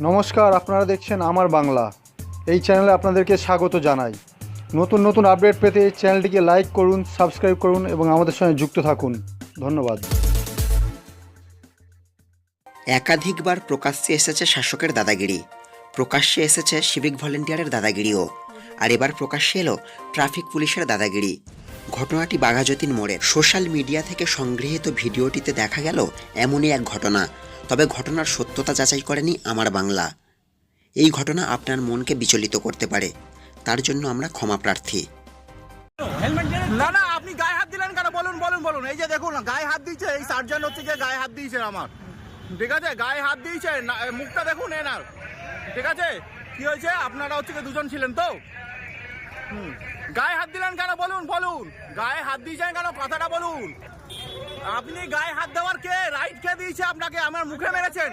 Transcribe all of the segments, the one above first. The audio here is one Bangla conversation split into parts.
নমস্কার, আপনারা দেখছেন আমার বাংলা। এই চ্যানেলে আপনাদেরকে স্বাগত জানাই। নতুন নতুন আপডেট পেতে এই চ্যানেলটিকে লাইক করুন, সাবস্ক্রাইব করুন এবং আমাদের সঙ্গে যুক্ত থাকুন। ধন্যবাদ। একাধিকবার প্রকাশ্যে এসেছে শাসকের দাদাগিরি, প্রকাশ্যে এসেছে সিভিক ভলেন্টিয়ারের দাদাগিরিও, আর এবার প্রকাশ্যে এলো ট্রাফিক পুলিশের দাদাগিরি। ঘটনাটি বাঘাযতীন মোড়ের। সোশ্যাল মিডিয়া থেকে সংগৃহীত ভিডিওটিতে দেখা গেল এমনই এক ঘটনা। তবে ঘটনার সত্যতা যাচাই করেনি আমার বাংলা। এই ঘটনা আপনার মনকে বিচলিত করতে পারে, তার জন্য আমরা ক্ষমা প্রার্থী। না না, আপনি গায়ে হাত দিলেন কেন? বলুন বলুন বলুন। এই যে দেখুন না, গায়ে হাত দিয়েছে এই সার্জেন্ট, হচ্ছে যে গায়ে হাত দিয়েছে আমার, ঠিক আছে? গায়ে হাত দিয়েছে, মুখটা দেখুন এনার, ঠিক আছে? কি হয়েছে? আপনারা হচ্ছে যে দুজন ছিলেন তো? গায়ে হাত দিলেন কেন? বলুন বলুন। গায়ে হাত দিয়েছেন কেন? কথাটা বলুন। আপনি গায়ে হাত দেওয়ার কে রাইট কে দিয়েছে আপনাকে? আমার মুখে মেরেছেন,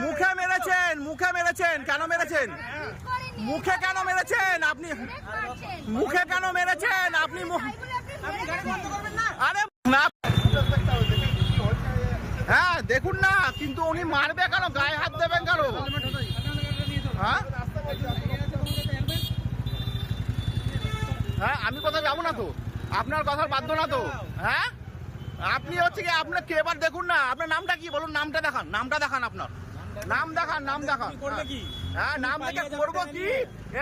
মুখে মেরেছেন, মুখে মেরেছেন। কেন মেরেছেন? মুখে কেন মেরেছেন আপনি? মুখে কেন মেরেছেন আপনি? আরে না, হ্যাঁ দেখুন না, কিন্তু উনি মারবে কেন? গায়ে হাত দেবেন কেন? হ্যাঁ হ্যাঁ, আমি কোথাও যাবো না তো, আপনার কথার বাধ্য না তো। হ্যাঁ, আপনি হচ্ছে কি, আপনার কে? এবার দেখুন না, আপনার নামটা কি বলুন? নামটা দেখান, নামটা দেখান, আপনার নাম দেখান, নাম দেখান। হ্যাঁ, নাম দেখে করবো কি?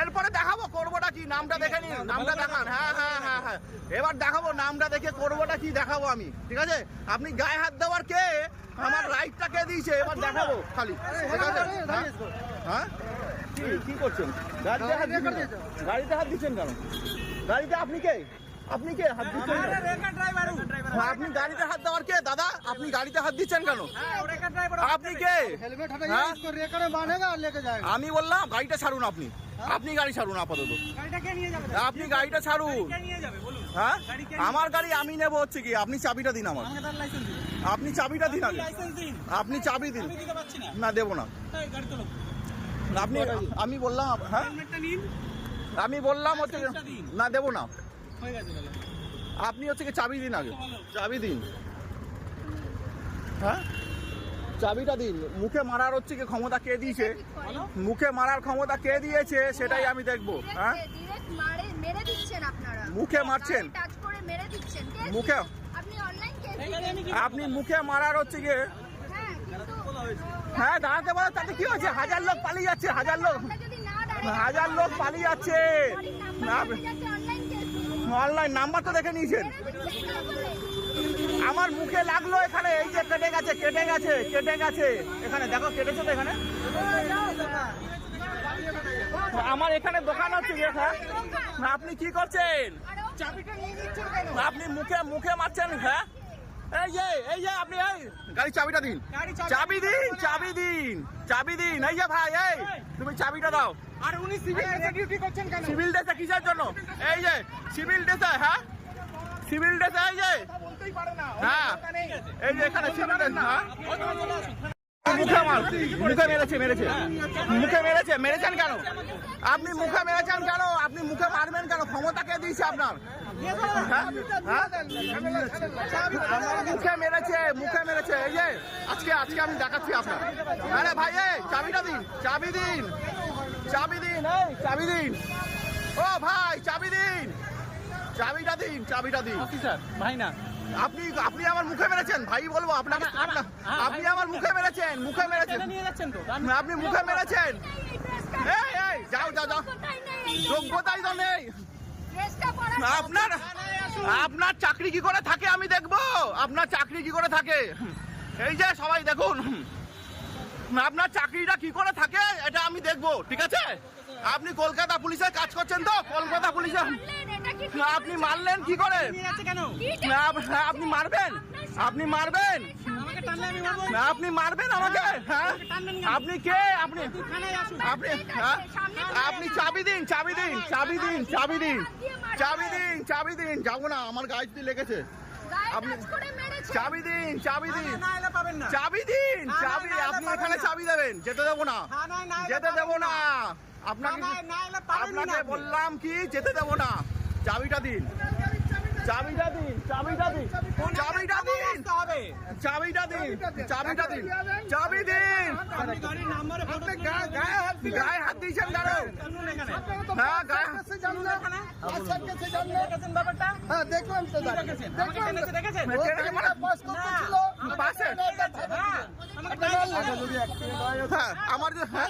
এরপরে দেখাবো করবোটা কি, নামটা দেখে নিন, নামটা দেখান। হ্যাঁ হ্যাঁ হ্যাঁ হ্যাঁ, এবার দেখাবো নামটা দেখে করবোটা কি দেখাবো আমি, ঠিক আছে? আপনি গায়ে হাত দেওয়ার কে? আমার রাইটটা কে দিয়েছে? এবার দেখাবো খালি, ঠিক আছে? হ্যাঁ, কি করছেন? গাড়িতে হাত দিচ্ছেন, গাড়িতে হাত দিচ্ছেন কেন? গাড়িতে আপনি কে? আপনি কে হাত দিচ্ছেন? আপনি গাড়িতে হাত দেওয়ার কে দাদা? আপনি গাড়িতে হাত দিচ্ছেন কেন? আপনি কে? আমি বললাম গাড়িটা ছাড়ুন, আপনি আপনি গাড়ি ছাড়ুন আপাতত, আপনি গাড়িটা ছাড়ুন। হ্যাঁ, আমার গাড়ি আমি নেবো হচ্ছে কি? আপনি চাবিটা দিন আমার, আপনি চাবিটা দিন আগে, আপনি চাবি দিন। না দেবো না আপনি, আমি বললাম। হ্যাঁ, আমি বললাম হচ্ছে না দেবো না, আপনি হচ্ছে কি চাবি দিন আগে, চাবি দিন। হ্যাঁ, চাবিটা দিন। মুখে মারার হচ্ছে কি ক্ষমতা কে দিয়েছে? মুখে মারার ক্ষমতা কে দিয়েছে সেটাই আমি দেখবো। হ্যাঁ, মুখে মারছেন, মুখে আপনি মুখে মারার হচ্ছে কি? হ্যাঁ, দাঁড়াতে পারো, তাতে কি হয়েছে? হাজার লোক পালিয়ে যাচ্ছে, হাজার লোক পালিয়ে যাচ্ছে। অনলাইন নাম্বার তো দেখে নিয়েছেন। আমার মুখে লাগলো এখানে, এই যে কেটে গেছে, কেটে গেছে, কেটে গেছে, এখানে দেখো কেটেছে তো এখানে। আমার এখানে দোকান হচ্ছে গিয়ে। হ্যাঁ, আপনি কি করছেন? আপনি মুখে মুখে মারছেন। হ্যাঁ, এই যে আপনি এই গাড়ির চাবিটা দিন, চাবি দিন, চাবি দিন, চাবি দিন। এই যে ভাই, এই তুমি চাবিটা দাও। আর উনি সিভিল ড্রেসে ডিউটি করছেন কেন? সিভিল ড্রেসে কিসের জন্য? এই যে সিভিল ড্রেসে। হ্যাঁ, সিভিল ড্রেসে, এই যে বলতেই পারে না। হ্যাঁ, এই যে এখানে সিভিল ড্রেস। হ্যাঁ, মুখে মার, মুখে মেরেছে, মেরেছে, মুখে মেরেছে। মেরেছেন কেন আপনি? মুখে মেরেছেন কেন আপনি? মুখে মারবেন কেন? ক্ষমতা কে দিয়েছে আপনার? মুখে মেরেছে, মুখে মেরেছে। এই যে আজকে আজকে আমি দেখাচ্ছি আপনার। আরে ভাই, এই চাবিটা দিন, চাবি দিন, চাবি দিন, এই চাবি দিন। ও ভাই, চাবি দিন, চাবিটা দিন, চাবিটা দিন। ভাই না, আপনি আপনি আমার মুখে মেরেছেন। ভাই বলবো আপনাকে? আপনি আমার মুখে মেরেছেন, মুখে মেরেছেন, আপনি মুখে মেরেছেন। এই এই যাও যাও যাও, যোগ্যতাই তো নেই আপনার। আপনার চাকরি কি করে থাকে আমি দেখবো, আপনার চাকরি কি করে থাকে। এই যে সবাই দেখুন, আপনার চাকরিটা কি করে থাকে এটা আমি দেখবো, ঠিক আছে? আপনি কলকাতা পুলিশে কাজ করছেন তো? কলকাতা পুলিশে আপনি মারলেন কি করে? আপনি মারবেন, আপনি মারবেন, আপনি মারবেন আমাকে? হ্যাঁ, আপনি কে? আপনি আপনি আপনি চাবি দিন, চাবি দিন, চাবি দিন, চাবি দিন, চাবি দিন, চাবি দিন। যাবো না, আমার গায়ে যদি লেগেছে। আপনি চাবি দিন, চাবি দিন, চাবি দিন, চাবি। আপনি এখানে চাবি দেবেন, যেতে দেবো না, যেতে দেবো না আপনাকে। আপনাকে বললাম কি যেতে দেবো না, চাবিটা দিন। চাবিটা দিন, চাবিটা দিন, চাবিটা দিন, চাবিটা দিন, চাবিটা দিন, চাবি দিন। গায়ে হাত দিয়েছেন কেন? হ্যাঁ, গায়ে হ্যাঁ দেখলাম তো পাশে হ্যাঁ, আমার যে হ্যাঁ,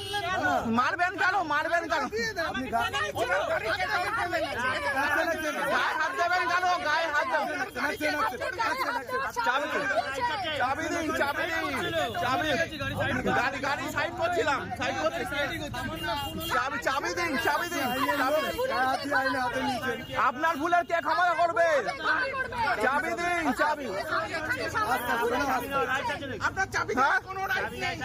মারবেন কেন? মারবেন কেন? গায়ে হাত দেবেন কেন? গায়ে হাত দেবেন। চাবি দিন, চাবি দিন, চাবি দিন, চাবি। গাড়ি সাইড করছিলাম, সাইড করছি। চাবি, চাবি দিন, চাবি দিন, চাবি। আপনার ভুলের কে ক্ষমা করবে? চাবি দিন, চাবি। আপনার চাবি হ্যাঁ? কোনো রাইট নেই।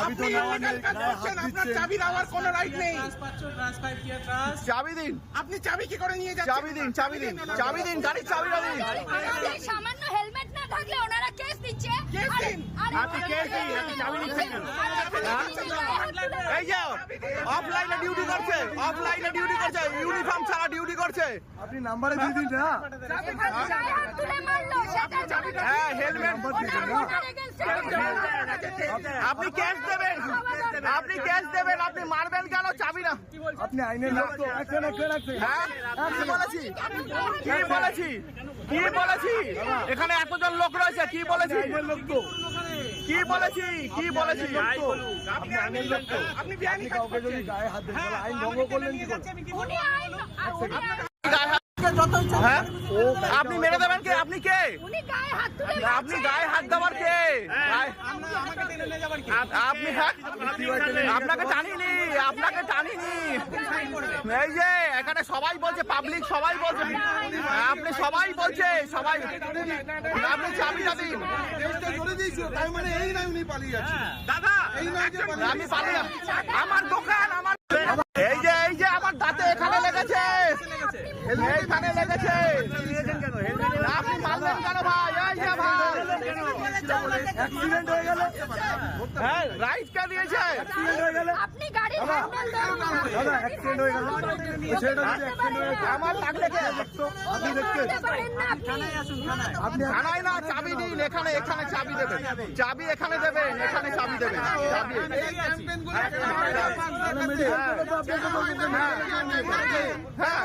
আপনি illegal কাজ করছেন, আপনার চাবি দেওয়ার কোনো রাইট নেই। চাবি দিন, আপনি চাবি কি করে নিয়ে যাচ্ছেন? চাবি দিন, চাবি দিন, চাবি দিন, গাড়ির চাবিটা দিন। আমাদের সামান্য হেলমেট না থাকলে ওনারা কেস দিচ্ছে। কেস দিন। আপনি কেস দিন, আপনি চাবি নিচ্ছেন কেন? এই যে অফলাইনে ডিউটি করছে, অফলাইনে ডিউটি করছে, ইউনিফর্ম ছাড়া ডিউটি করছে। আপনি নাম্বারে দিয়ে দিন না। হ্যাঁ, হেলমেট। আপনি ক্যাশ দেবেন, আপনি ক্যাশ দেবেন, আপনি মারবেন কেন? চাবি না। আপনি আইনের লোক তো হ্যাঁ, কি বলেছি? কি বলেছি? কি বলেছি? এখানে এতজন লোক রয়েছে, কি বলেছি? কি বলেছি? কি বলেছি? আপনি বেআইনি কাজ কাউকে যদি গায়ে হাত দেন তাহলে আইন ভঙ্গ করলেন কি করে? হ্যাঁ, আপনি মেরে দেবেন কে? আপনি কে? আপনি গায়ে হাত দেওয়ার কে? আপনি হ্যাঁ, আপনাকে টানিনি, আপনাকে টানিনি। এই যে এখানে সবাই বলছে, পাবলিক সবাই বলছে, আপনি সবাই বলছে, সবাই। আপনি চাবিটা দিন। দাদা, আমি পালিয়ে আমার দোকান, আমার এই যে আমার দাঁতে এখানে লেগেছে, এইখানে লেগেছে। আপনি মারলেন কেন ভাই? এই যে ভাই অ্যাক্সিডেন্ট হয়ে গেল। হ্যাঁ, রাইট কে দিয়েছে? আপনি গাড়ি হ্যান্ডেল দেন। দাদা অ্যাক্সিডেন্ট হয়ে গেল। সেটা যদি অ্যাক্সিডেন্ট হয়ে গেল আমার লাগলে কে? আপনি দেখতেন। আপনি থানায় না, চাবি দিন। এখানে, এখানে চাবি দেবেন, চাবি এখানে দেবেন, এখানে চাবি দেবেন, চাবি। হ্যাঁ,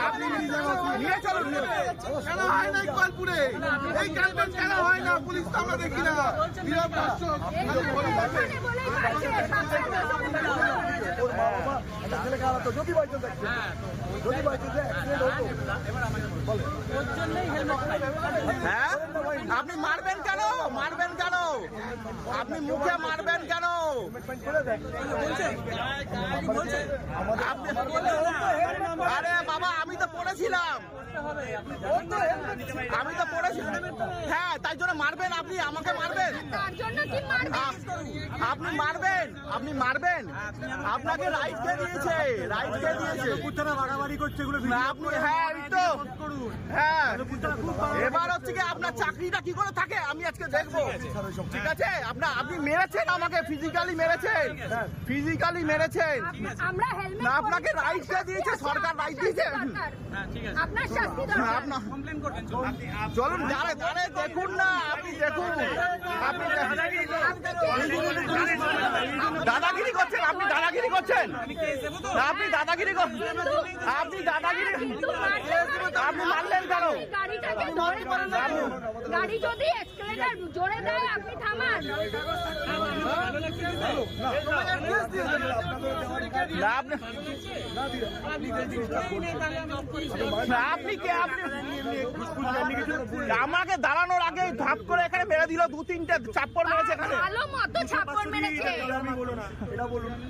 আপনি নিয়ে চলুন। কেন হয় না গোপালপুরে? এই ক্যাম্পেইন কেন হয় না? পুলিশ তো আমরা দেখি না। বিরাট কষ্ট। ছেলে খারাপ তো যদি বাইতে দেখছেন, যদি বাইতে অ্যাক্সিডেন্ট হতো হ্যাঁ, আপনি মারবেন কেন? মারবেন কেন? আপনি মুখে মারবেন কেন? আরে বাবা, আমি তো পড়েছিলাম, আমি তো পড়েছিলাম। হ্যাঁ, তাই জন্য মারবেন আপনি, আমাকে মারবেন। তার জন্য কি মারবেন? আপনি মারবেন, আপনি মারবেন। আপনাকে রাইট কে দিয়েছে? রাইট কে দিয়েছে? বাড়াবাড়ি করছে এগুলো না, আপনি হ্যাঁ, এই তো হ্যাঁ। এবার হচ্ছে কি আপনার চাকরিটা কি করে থাকে আমি আজকে দেখবো। ঠিক আছে, আপনি মেরেছেন আমাকে, ফিজিক্যালি মেরেছেন, ফিজিক্যালি মেরেছেন। আমরা হেলমেট না, আপনাকে রাইট কে দিয়েছে? সরকার রাইট দিয়েছে। আপনার শাস্তি দরকার। আপনার চলুন, দাঁড়ে দাঁড়ে দেখুন না, আপনি দেখুন, আপনি দাদাগিরি করছেন, আপনি দাদাগিরি করছেন, আপনি দাদাগিরি করছেন, আপনি দাদাগিরি, আপনি মারলেন কেন? গাড়িটাকে ধরে গাড়ি যদি এক্সেলেটর জোরে দেয় আপনি থামান। না, আপনি কে? আপনি আমাকে দাঁড়ানোর আগে ধাপ করে এখানে মেরে দিল, 2-3টে চাপ্পড় মেরেছে এখানে। ভালো মতো ছাপ্পড় মেরেছে।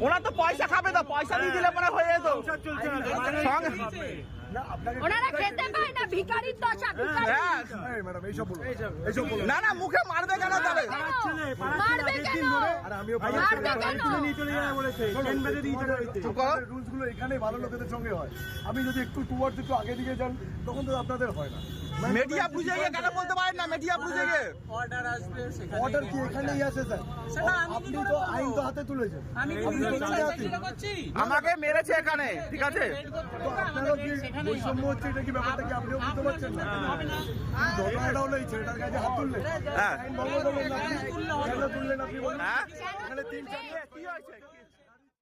ওরা তো পয়সা খাবে, তো পয়সা দিয়ে দিলে পরে হয়ে যেত। ওনারা খেতে পায় না, ভিখারির দশা, ভিখারি। হ্যাঁ, ম্যাডাম এইসব বলুন, এইসব বলুন। না না, মুখে মারবে কেন তাহলে? মারবে কেন? মারবে কেন? রুলস গুলো এখানে ভালো লোকেদের সঙ্গে হয়। আমি যদি একটু টুয়ার্ডস একটু আগে দিকে যান তখন তো আপনাদের হয় না। মিডিয়া বুঝে গিয়ে কেন বলতে পারেন না? মিডিয়া বুঝে গিয়ে অর্ডার কি এখানেই আছে স্যার? আপনি তো আইন তো হাতে তুলেছেন, আমাকে মেরেছে এখানে, ঠিক আছে? তো আপনারও কি বৈষম্য হচ্ছে? এটা কি ব্যাপারটা কি আপনিও বুঝতে পারছেন না? ঘটনাটা হলো এই ছেলেটার কাছে হাত তুললেন, হ্যাঁ আইন ভঙ্গ করলেন আপনি, কেন তুললেন আপনি বলুন? হ্যাঁ এখানে 3-4 কি হয়েছে?